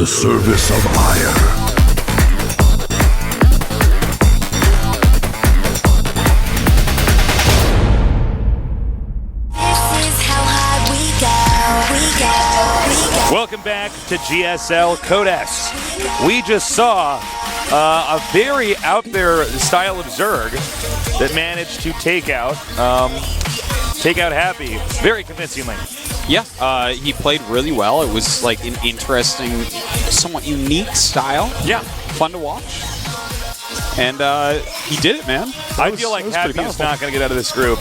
service of ire. Welcome back to GSL Codes. We just saw a very out there style of Zerg that managed to take out Happy very convincingly. Yeah, he played really well. It was like an interesting, somewhat unique style. Yeah. Fun to watch. And he did it, man. I feel like Happy is not going to get out of this group.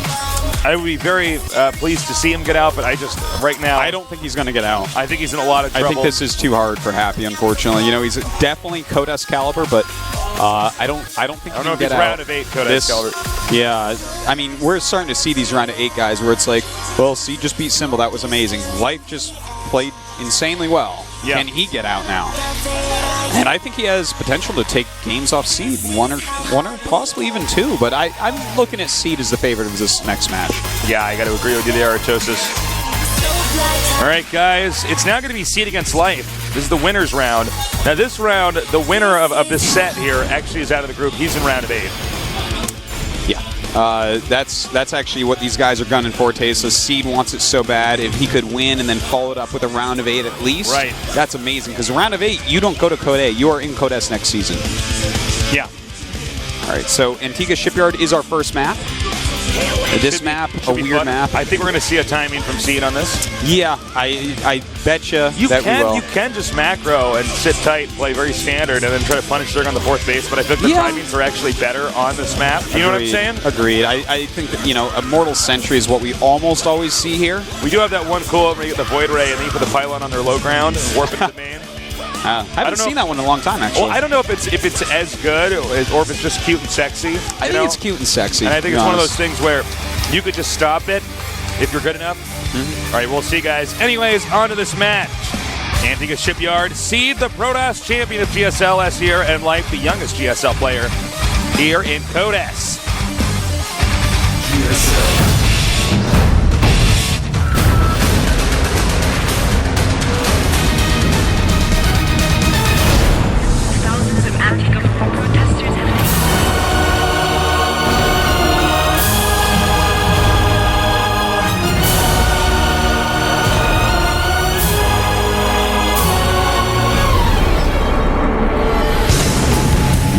I would be very pleased to see him get out, but I just, right now... I don't think he's going to get out. I think he's in a lot of trouble. I think this is too hard for Happy, unfortunately. You know, he's definitely Codes caliber, but I don't think he can get out. I don't know if he's round of 8 Codes caliber. Yeah, I mean, we're starting to see these round of 8 guys where it's like, well, Seed just beat Symbol. That was amazing. Life just played insanely well. Yeah. Can he get out now? And I think he has potential to take games off Seed, one or possibly even 2. But I'm looking at Seed as the favorite of this next match. Yeah, I got to agree with you there, Artosis. All right, guys, it's now going to be Seed against Life. This is the winner's round. Now, this round, the winner of this set here actually is out of the group. He's in round of 8. Yeah. That's actually what these guys are gunning for, Tesa. Seed wants it so bad. If he could win and then follow it up with a round of 8 at least, right. That's amazing. Because a round of 8, you don't go to Code A. You are in Code S next season. Yeah. All right, so Antigua Shipyard is our first map. This map, a weird map. I think we're going to see a timing from Seed on this. Yeah, I betcha you that we will. You can just macro and sit tight, play very standard, and then try to punish Zerg on the 4th base, but I think the timings are actually better on this map. You know what I'm saying? Agreed. I think that, you know, Immortal Sentry is what we almost always see here. We do have that one cool where you get the Void Ray and then you put the pylon on their low ground and warp it to the main. I haven't seen that one in a long time, actually. Well, I don't know if it's as good or if it's just cute and sexy. I think it's cute and sexy. And I think it's one of those things where you could just stop it if you're good enough. Mm-hmm. All right, we'll see, guys. Anyways, on to this match. Antigua Shipyard, Seed, the Protoss champion of GSL last year, and Life, the youngest GSL player here in Code S. GSL.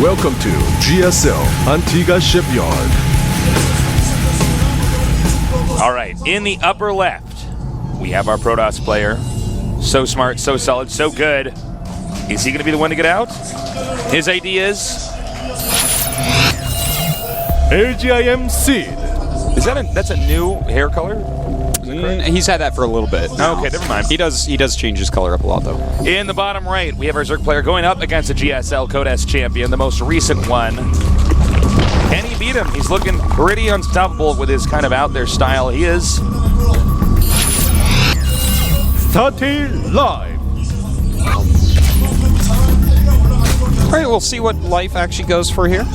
Welcome to GSL Antigua Shipyard. All right, in the upper left, we have our Protoss player. So smart, so solid, so good. Is he going to be the one to get out? His ideas. AGIM Seed. Is that's a new hair color? He's had that for a little bit. Oh, okay, never mind. He does change his color up a lot, though. In the bottom right, we have our Zerg player going up against a GSL Code S champion, the most recent one. Can he beat him? He's looking pretty unstoppable with his kind of out there style. He is. Starting live. All right, we'll see what Life actually goes for here.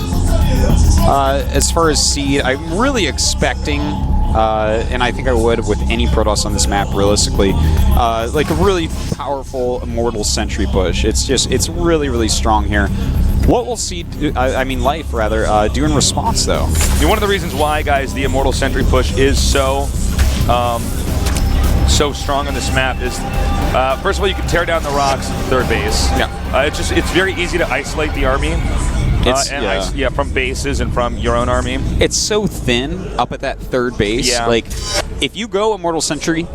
As far as Seed, I'm really expecting, and I think I would with any Protoss on this map, realistically, like a really powerful Immortal Sentry push. It's really, really strong here. What we'll see, Life rather, do in response, though. One of the reasons why, guys, the Immortal Sentry push is so strong on this map is, first of all, you can tear down the rocks at third base. Yeah. It's very easy to isolate the army. From bases and from your own army. It's so thin up at that third base. Yeah. Like, if you go Immortal Sentry,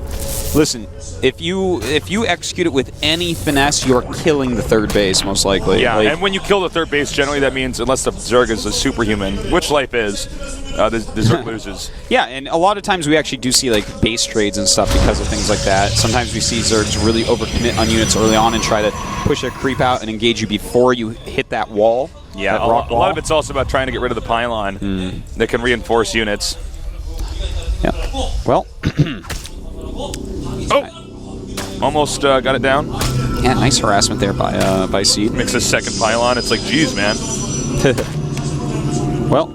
listen, if you execute it with any finesse, you're killing the third base, most likely. Yeah, like, and when you kill the third base, generally that means, unless the Zerg is a superhuman, which Life is, the Zerg loses. Yeah, and a lot of times we actually do see like base trades and stuff because of things like that. Sometimes we see Zergs really overcommit on units early on and try to push a creep out and engage you before you hit that wall. Yeah, a lot of it's also about trying to get rid of the pylon that can reinforce units. Yeah. Well. Almost got it down. Yeah, nice harassment there by Seed. Makes a second pylon. It's like, geez, man. Well,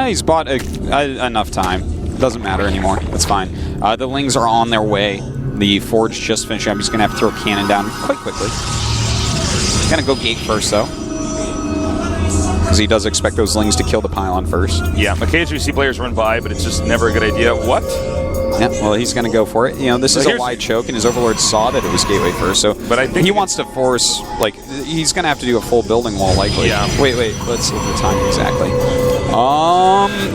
he's bought enough time. Doesn't matter anymore. That's fine. The Lings are on their way. The Forge just finished up. He's going to have to throw a cannon down quite quickly. Gonna go gate first, though. Because he does expect those Lings to kill the pylon first. Yeah, occasionally we see players run by, but it's just never a good idea. What? Yeah, well, he's going to go for it. You know, this is a wide choke, and his Overlord saw that it was gateway first, so but I think he wants to force, like, he's going to have to do a full building wall, likely. Yeah. Wait, let's see the time exactly.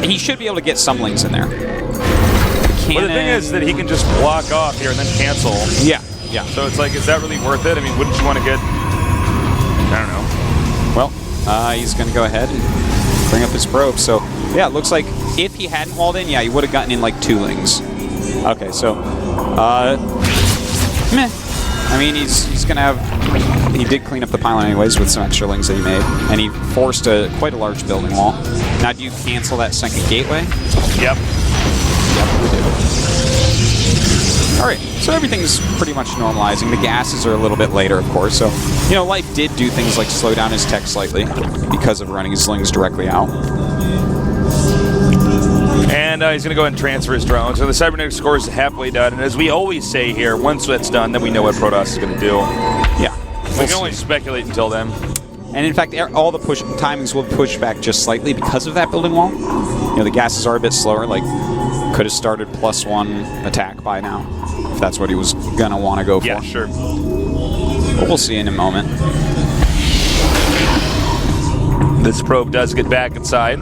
He should be able to get some Lings in there. But the thing is that he can just block off here and then cancel. Yeah. So it's like, is that really worth it? I mean, wouldn't you want to get, I don't know. Well, he's going to go ahead and bring up his probe. So, yeah, it looks like if he hadn't walled in, yeah, he would have gotten in like 2 Lings. Okay, so, meh. I mean, he's going to have, he did clean up the pylon anyways with some extra Lings that he made, and he forced quite a large building wall. Now, do you cancel that second gateway? Yep. Yep, we do. Alright, so everything's pretty much normalizing. The gases are a little bit later, of course, so, you know, Life did do things like slow down his tech slightly because of running his Lings directly out. And he's going to go ahead and transfer his drone. So the cybernetic score is halfway done, and as we always say here, once that's done, then we know what Protoss is going to do. Yeah. We can only speculate until then. And in fact, all the push timings will push back just slightly because of that building wall. You know, the gases are a bit slower, like, could have started +1 attack by now, if that's what he was going to want to go for. Yeah, sure. But we'll see in a moment. This probe does get back inside.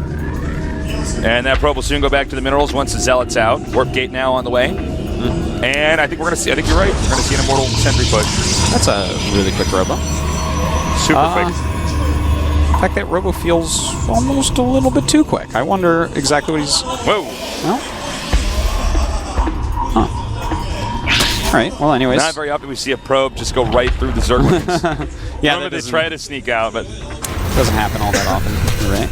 And that probe will soon go back to the minerals once the Zealot's out. Warp gate now on the way. And I think we're going to see, I think you're right, we're going to see an Immortal Sentry push. That's a really quick robo. Super quick. In fact, that robo feels almost a little bit too quick. I wonder exactly what he's... Whoa. Well, huh. All right, well, anyways. Not very often we see a probe just go right through the Zerglings. Yeah, normally they try to sneak out, but... Doesn't happen all that often. You're right.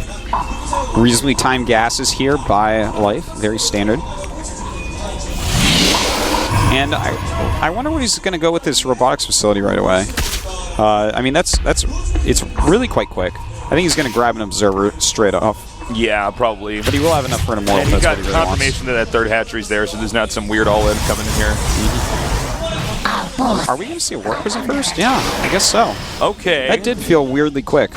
Reasonably timed gases here by Life. Very standard. And I wonder what he's going to go with this robotics facility right away. I mean, it's really quite quick. I think he's going to grab an observer straight off. Yeah, probably. But he will have enough for an Immortal. And he got really confirmation that 3rd hatchery's there, so there's not some weird all-in coming in here. Are we going to see a Warp Prism first? Yeah, I guess so. Okay. That did feel weirdly quick.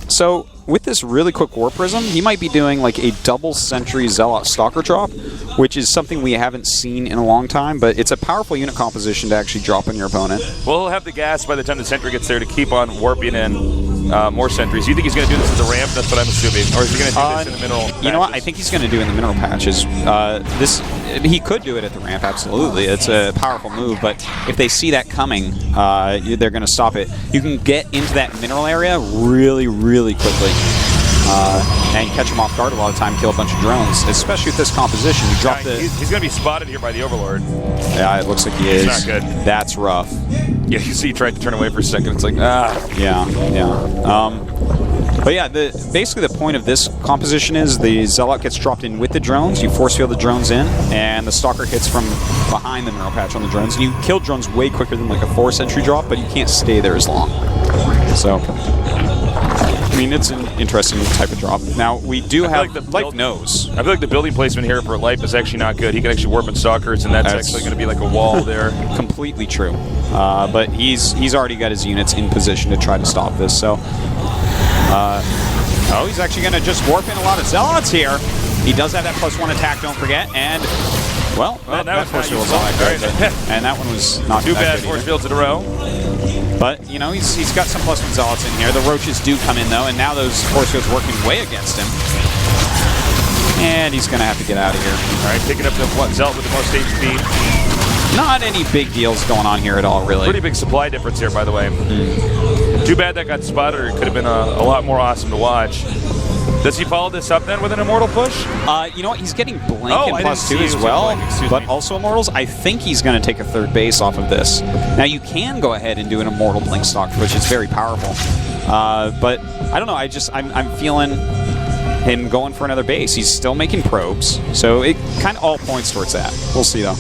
So, with this really quick Warp Prism, he might be doing like a double Sentry Zealot Stalker drop, which is something we haven't seen in a long time, but it's a powerful unit composition to actually drop on your opponent. Well, he'll have the gas by the time the Sentry gets there to keep on warping in more Sentries. You think he's going to do this as a ramp? That's what I'm assuming. Or is he going to do this in the mineral patches? You know what? I think he's going to do it in the mineral patches. He could do it at the ramp, absolutely. It's a powerful move, but if they see that coming, they're going to stop it. You can get into that mineral area really, really quickly. And catch him off guard a lot of the time, kill a bunch of drones, especially with this composition. You drop he's going to be spotted here by the Overlord. Yeah, it looks like he is. It's not good. That's rough. Yeah, you see he tried to turn away for a second. It's like, Yeah. But yeah, basically the point of this composition is the Zealot gets dropped in with the drones, you force field the drones in, and the Stalker hits from behind the mineral patch on the drones. And you kill drones way quicker than like a 4-sentry drop, but you can't stay there as long. So... I mean, it's an interesting type of drop. Now, we do have... Life knows. I feel like the building placement here for Life is actually not good. He can actually warp in Stalkers, and that's actually going to be like a wall there. Completely true. But he's already got his units in position to try to stop this, so... he's actually going to just warp in a lot of Zealots here. He does have that +1 attack, don't forget, and... Well, that force field was all that great. And that one was not too bad. Good Force fields in a row. But, you know, he's got some +1 Zealots in here. The Roaches do come in, though, and now those force fields working way against him. And he's going to have to get out of here. All right, picking up the Zealot with the most HP. Not any big deals going on here at all, really. Pretty big supply difference here, by the way. Too bad that got spotted, or it could have been a lot more awesome to watch. Does he follow this up then with an Immortal push? You know what? He's getting Blink and +2 as well, but also Immortals. I think he's going to take a 3rd base off of this. Now, you can go ahead and do an Immortal Blink stock, which is very powerful. But I don't know. I'm feeling him going for another base. He's still making probes, so it kind of all points towards that. We'll see, though.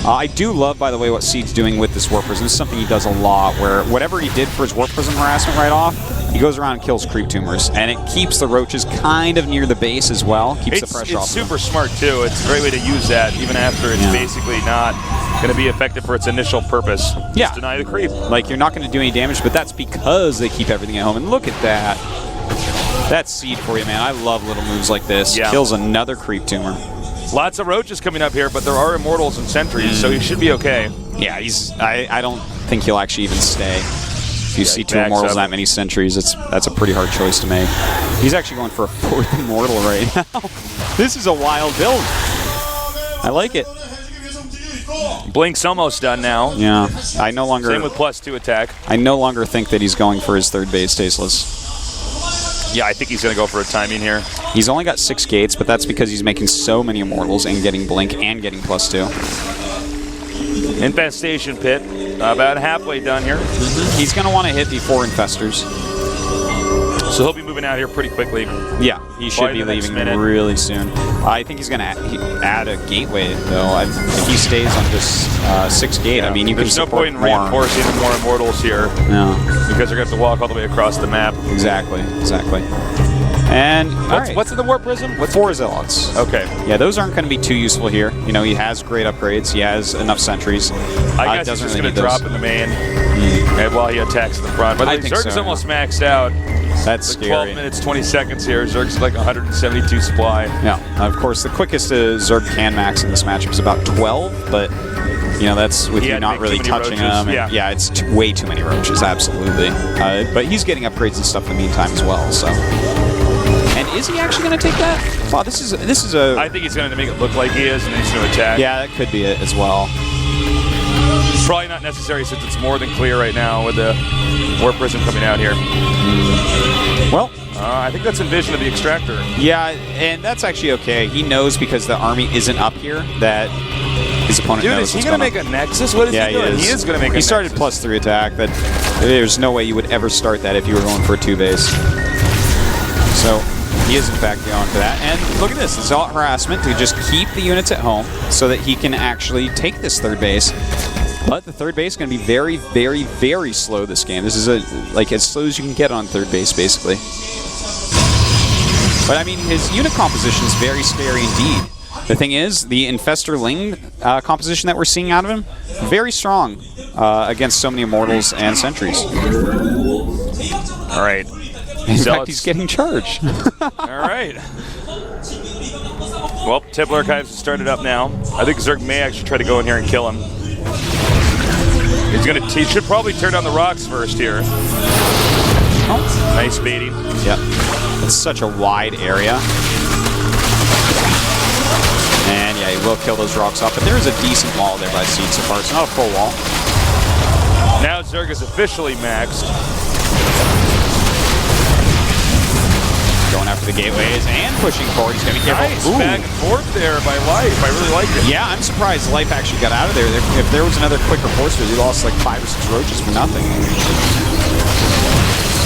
I do love, by the way, what Seed's doing with this Warp Prism. This is something he does a lot, where whatever he did for his Warp Prism harassment right off, he goes around and kills creep tumors, and it keeps the Roaches kind of near the base as well. Keeps the pressure off. It's super smart too. It's a great way to use that, even after it's basically not going to be effective for its initial purpose. Yeah. Just deny the creep. Like, you're not going to do any damage, but that's because they keep everything at home. And look at that. That's Seed for you, man. I love little moves like this. Yeah. Kills another creep tumor. Lots of roaches coming up here, but there are immortals and sentries, so he should be okay. Yeah, I don't think he'll actually even stay. If you see two backs immortals up. and that many sentries, that's a pretty hard choice to make. He's actually going for a 4th immortal right now. This is a wild build. I like it. Blink's almost done now. Yeah, I no longer. Same with +2 attack. I no longer think that he's going for his 3rd base tasteless. Yeah, I think he's going to go for a timing here. He's only got 6 gates, but that's because he's making so many immortals and getting blink and getting +2. Infestation pit, about halfway done here. He's going to want to hit before infestors. So he'll be moving out here pretty quickly. Yeah, he should Probably be the next leaving minute. really soon. I think he's going to add a gateway, though. If he stays on just 6 gate, I mean, you There's can no point in support more. reinforcing more immortals here No, because they're going to have to walk all the way across the map. exactly. And What's in the Warp Prism? What's 4 zealots. Okay. Yeah, those aren't going to be too useful here. You know, he has great upgrades. He has enough sentries. I guess he's just going to drop in the main and while he attacks the front. But I think Zerg's so. almost maxed out. That's Like 12 scary. minutes, 20 seconds here. Zerg's like 172 supply. Yeah, of course, the quickest Zerg can max in this matchup is about 12, but you know that's with He you had to not make really too many touching roaches, them. And yeah. It's way too many roaches, absolutely. But he's getting upgrades and stuff in the meantime as well. So, and is he actually going to take that? Wow, this is a. I think he's going to make it look like he is, and then he's going to attack. Yeah, that could be it as well. Probably not necessary since it's more than clear right now with the Warp Prism coming out here. Well, I think that's Envision of the Extractor. yeah, and that's actually okay. He knows because the army isn't up here that his opponent Dude, knows is he what's going to going make a Nexus? What is Yeah, he doing? he is. Going to make a He started Nexus. +3 attack. That there's no way you would ever start that if you were going for a 2 base. So he is in fact going for that. And look at this. It's all harassment to just keep the units at home so that he can actually take this 3rd base. But the 3rd base is going to be very, very, very slow this game. This is like as slow as you can get on 3rd base, basically. But I mean, his unit composition is very scary indeed. The thing is, the Infestor-Ling composition that we're seeing out of him, very strong against so many Immortals and Sentries. All right. In Zealots. fact, he's getting charged. All right. Well, Templar Archives has started up now. I think Zerg may actually try to go in here and kill him. He should probably turn on the rocks first here. Oh. Nice baiting. Yep. It's such a wide area. And yeah, he will kill those rocks off, but there is a decent wall there by Seed so far. It's not a full wall. Now Zerg is officially maxed. Going after the gateways and pushing forward. He's going to be careful. Nice Ooh. back and forth there by Life. I really like it. Yeah, I'm surprised Life actually got out of there. If there was another quicker force, he lost like 5 or 6 roaches for nothing.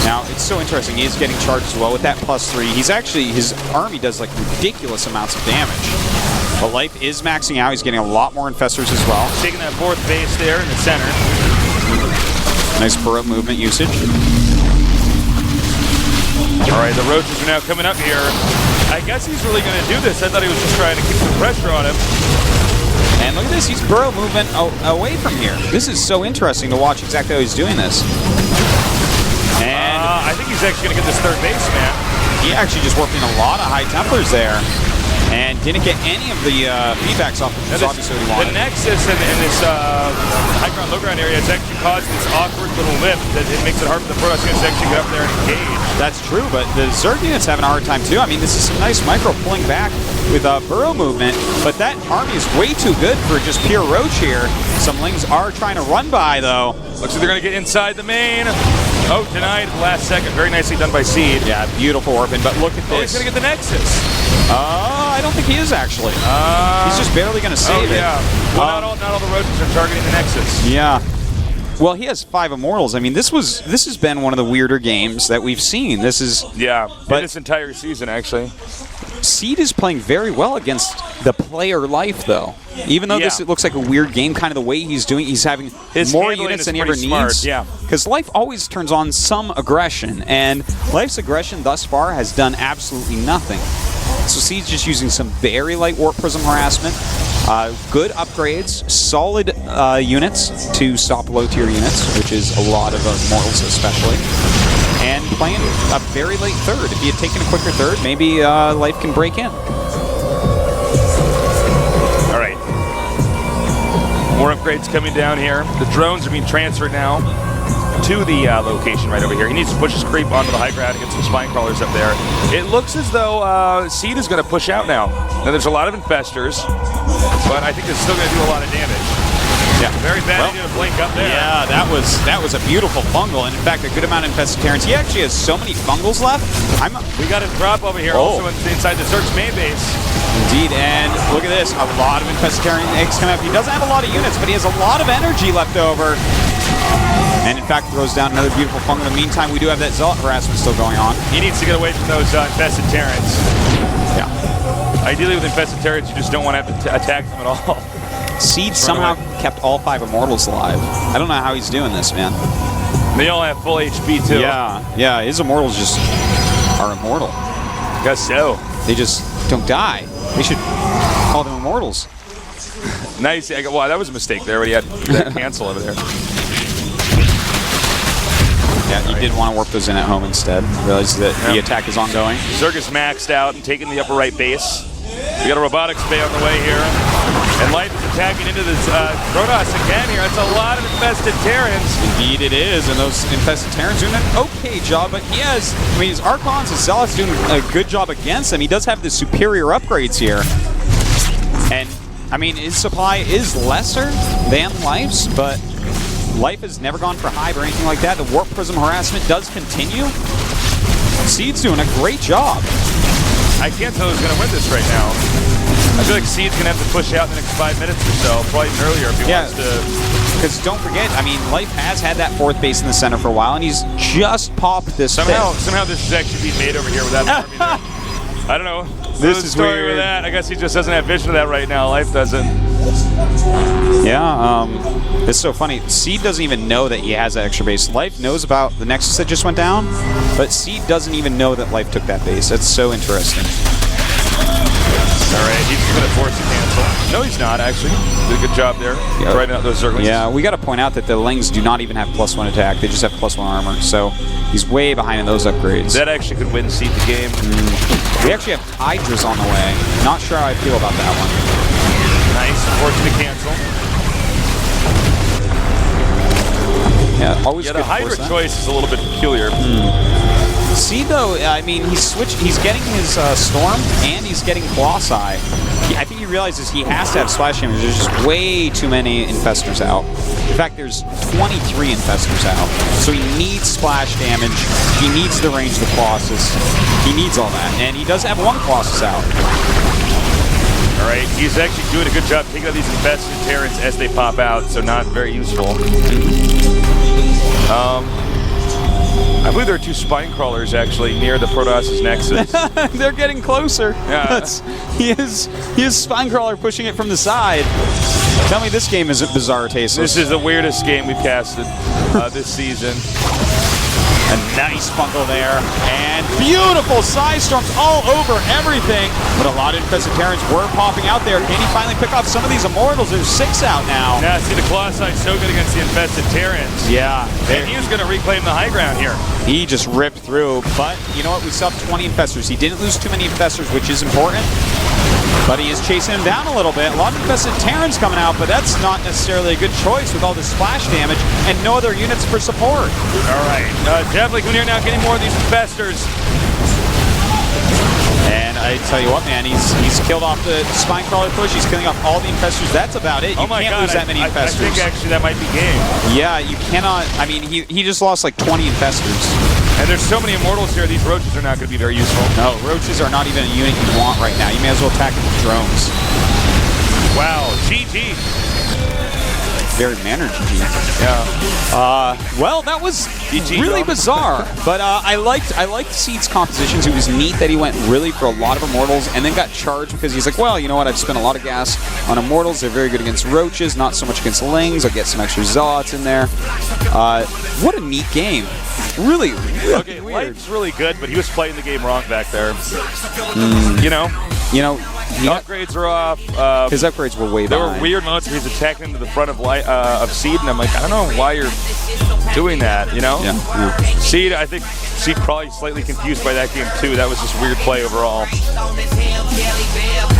Now, it's so interesting. He's getting charged as well with that +3. He's actually, his army does like ridiculous amounts of damage. But Life is maxing out. He's getting a lot more infestors as well. Taking that 4th base there in the center. Nice burrow movement usage. All right, the roaches are now coming up here. I guess he's really going to do this. I thought he was just trying to keep some pressure on him. And look at this. He's burrow movement away from here. This is so interesting to watch exactly how he's doing this. And I think he's actually going to get this 3rd base, man. he actually just worked in a lot of High Templars there. And didn't get any of the feedbacks off, which is obviously what he wanted. The Nexus in this high ground, low ground area has actually caused this awkward little lift that it makes it hard for the Protoss units to actually get up there and engage. That's true, but the Zerg unit's having a hard time too. I mean, this is some nice micro pulling back with burrow movement, but that army is way too good for just pure roach here. Some Lings are trying to run by, though. Looks like they're going to get inside the main. Oh, denied at the last second. Very nicely done by Seed. Yeah, beautiful Orphan, but look at Oh, he's this. going to get the Nexus. I don't think he is actually. He's just barely going to save Oh, yeah. it. Well, not all the roaches are targeting the Nexus. Yeah. Well, he has 5 Immortals. I mean, this has been one of the weirder games that we've seen. This is Yeah, But- in this entire season, actually. Seed is playing very well against the player Life, though. Even though this Yeah. it looks like a weird game, kind of the way he's doing, he's having His more handling units is than he ever pretty smart, needs. yeah. Because Life always turns on some aggression, and Life's aggression thus far has done absolutely nothing. So Seed's just using some very light Warp Prism harassment, Good upgrades, solid units to stop low-tier units, which is a lot of mortals especially. And playing a very late third. If he had taken a quicker third, maybe life can break in. All right. More upgrades coming down here. The drones are being transferred now to the location right over here. He needs to push his creep onto the high ground and get some spine crawlers up there. It looks as though Seed is going to push out now. Now there's a lot of infestors, but I think it's still going to do a lot of damage. Yeah, very bad idea to blink up there. Yeah, that was a beautiful fungal, and in fact, a good amount of infested Terrans. He actually has so many fungals left. We got a drop over here, also inside the Zerg's main base. Indeed, and look at this, a lot of infested Terran eggs coming up. He doesn't have a lot of units, but he has a lot of energy left over. And in fact, throws down another beautiful fungal. In the meantime, we do have that Zealot harassment still going on. He needs to get away from those infested Terrans. Yeah. Ideally, with infested Terrans, you just don't want to have to attack them at all. Seed somehow kept all 5 Immortals alive. I don't know how he's doing this, man. They all have full HP, too. Yeah, his Immortals just are immortal. Guess so. They just don't die. They should call them Immortals. Nice. Wow, that was a mistake there. He had that cancel over there. Yeah, you did want to warp those in at home instead. Realize that the attack is ongoing. Zerg is maxed out and taking the upper right base. We got a robotics bay on the way here. And Life is attacking into this Protoss again here. It's a lot of infested Terrans. Indeed it is, and those infested Terrans doing an okay job, but he has, I mean, his Archons, his Zealots doing a good job against them. He does have the superior upgrades here. And, I mean, his supply is lesser than Life's, but Life has never gone for hive or anything like that. The Warp Prism harassment does continue. Seed's doing a great job. I can't tell who's going to win this right now. I feel like Seed's going to have to push out in the next 5 minutes or so, probably even earlier if he wants to. Because don't forget, I mean, Life has had that 4th base in the center for a while, and he's just popped this Somehow this is actually being made over here without an army there. I don't know. This is story weird. with that. I guess he just doesn't have vision of that right now. Life doesn't. Yeah, it's so funny. Seed doesn't even know that he has that extra base. Life knows about the Nexus that just went down, but Seed doesn't even know that Life took that base. That's so interesting. All right, he's going to force a cancel. No, he's not, actually. Did a good job there. Yeah. Driving out those circles. Yeah, we got to point out that the Lings do not even have +1 attack. They just have +1 armor, so he's way behind in those upgrades. That actually could win Seed the game. We actually have Hydras on the way. Not sure how I feel about that one. Nice. Forcing to cancel. Yeah, always Yeah, good the Hydra to force that. choice is a little bit peculiar. See, though, I mean, he's getting his Storm, and he's getting Colossi. I think he realizes he has to have splash damage. There's just way too many infestors out. In fact, there's 23 infestors out. So he needs splash damage. He needs the range of the Colossus. He needs all that. And he does have 1 Colossus out. All right, he's actually doing a good job taking out these infested Terrans as they pop out, so not very useful. I believe there are 2 spine crawlers actually near the Protoss' Nexus. They're getting closer. Yeah. He is spine crawler pushing it from the side. Tell me this game isn't bizarre tasteless. This is the weirdest game we've casted this season. A nice fungal there, and beautiful side storms all over everything. But a lot of infested Terrans were popping out there. Can he finally pick off some of these Immortals? There's 6 out now. Yeah, see the Colossi so good against the infested Terrans. Yeah. And he was going to reclaim the high ground here. He just ripped through, but you know what? We still have 20 infestors. He didn't lose too many infestors, which is important. But he is chasing him down a little bit. A lot of infested Terrans coming out, but that's not necessarily a good choice with all this splash damage and no other units for support. All right. Definitely coming here now, getting more of these infestors. And I tell you what, man, he's killed off the spine crawler push. He's killing off all the infestors. That's about it. You can't lose that many infestors. I think actually that might be game. Yeah, you cannot. I mean, he just lost like 20 infestors. And there's so many Immortals here, these Roaches are not going to be very useful. No, Roaches are not even a unit you want right now. You may as well attack with drones. Wow, GG. Very mannered GG. Yeah. Well, that was GG, really bro. bizarre. But I liked Seed's compositions. It was neat that he went really for a lot of Immortals and then got charged because he's like, well, you know what? I've spent a lot of gas on Immortals. They're very good against Roaches, not so much against Lings. I'll get some extra Zealots in there. What a neat game. Really Okay, weird. Life's really good, but he was playing the game wrong back there. You know? You know, Upgrades are off. His upgrades were way There behind. were weird moments where he's attacking into the front of Seed, and I'm like, I don't know why you're doing that, you know? Yeah. Seed, I think Seed probably slightly confused by that game, too. That was just weird play overall.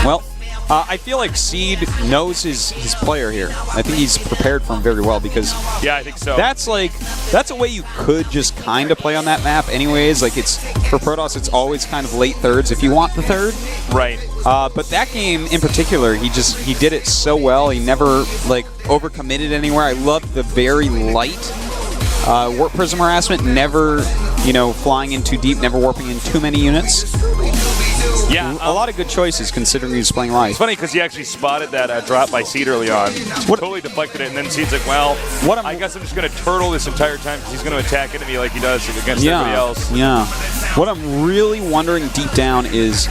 Well, I feel like Seed knows his player here. I think he's prepared for him very well because Yeah, I think so. that's a way you could just kind of play on that map anyways. Like it's for Protoss, it's always kind of late thirds if you want the third. right. But that game in particular, he did it so well. He never like overcommitted anywhere. I loved the very light warp prism harassment. Never, flying in too deep. Never warping in too many units. Yeah, A lot of good choices considering he was playing light. It's funny because he actually spotted that drop by Seed early on. Totally deflected it, and then Seed's like, well, I guess I'm just going to turtle this entire time because he's going to attack enemy like he does against everybody else. Yeah. What I'm really wondering deep down is,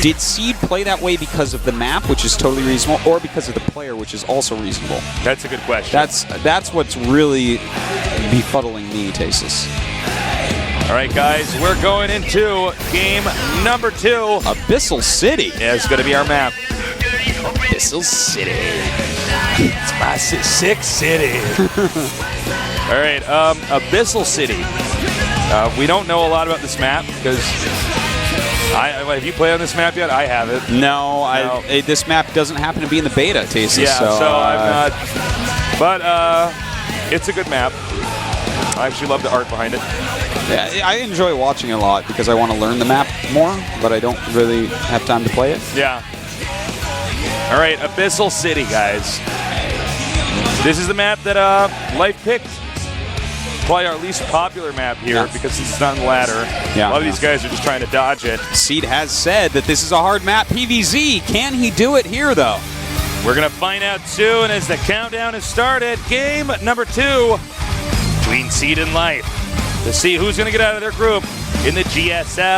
did Seed play that way because of the map, which is totally reasonable, or because of the player, which is also reasonable? That's a good question. That's what's really befuddling me, Tasis. All right, guys, we're going into game number 2. Abyssal City. Yeah, it's going to be our map. Abyssal City. It's my sick city. All right, Abyssal City. We don't know a lot about this map because have you played on this map yet? I haven't. No. This map doesn't happen to be in the beta, Tasis. Yeah, so I'm not. But it's a good map. I actually love the art behind it. Yeah, I enjoy watching it a lot because I want to learn the map more, but I don't really have time to play it. Yeah. All right, Abyssal City, guys. This is the map that Life picked. Probably our least popular map here because it's not on the ladder. Yeah, a lot of these guys are just trying to dodge it. Seed has said that this is a hard map. PVZ, can he do it here, though? We're going to find out soon as the countdown has started. Game number 2 between Seed and Life to see who's going to get out of their group in the GSL.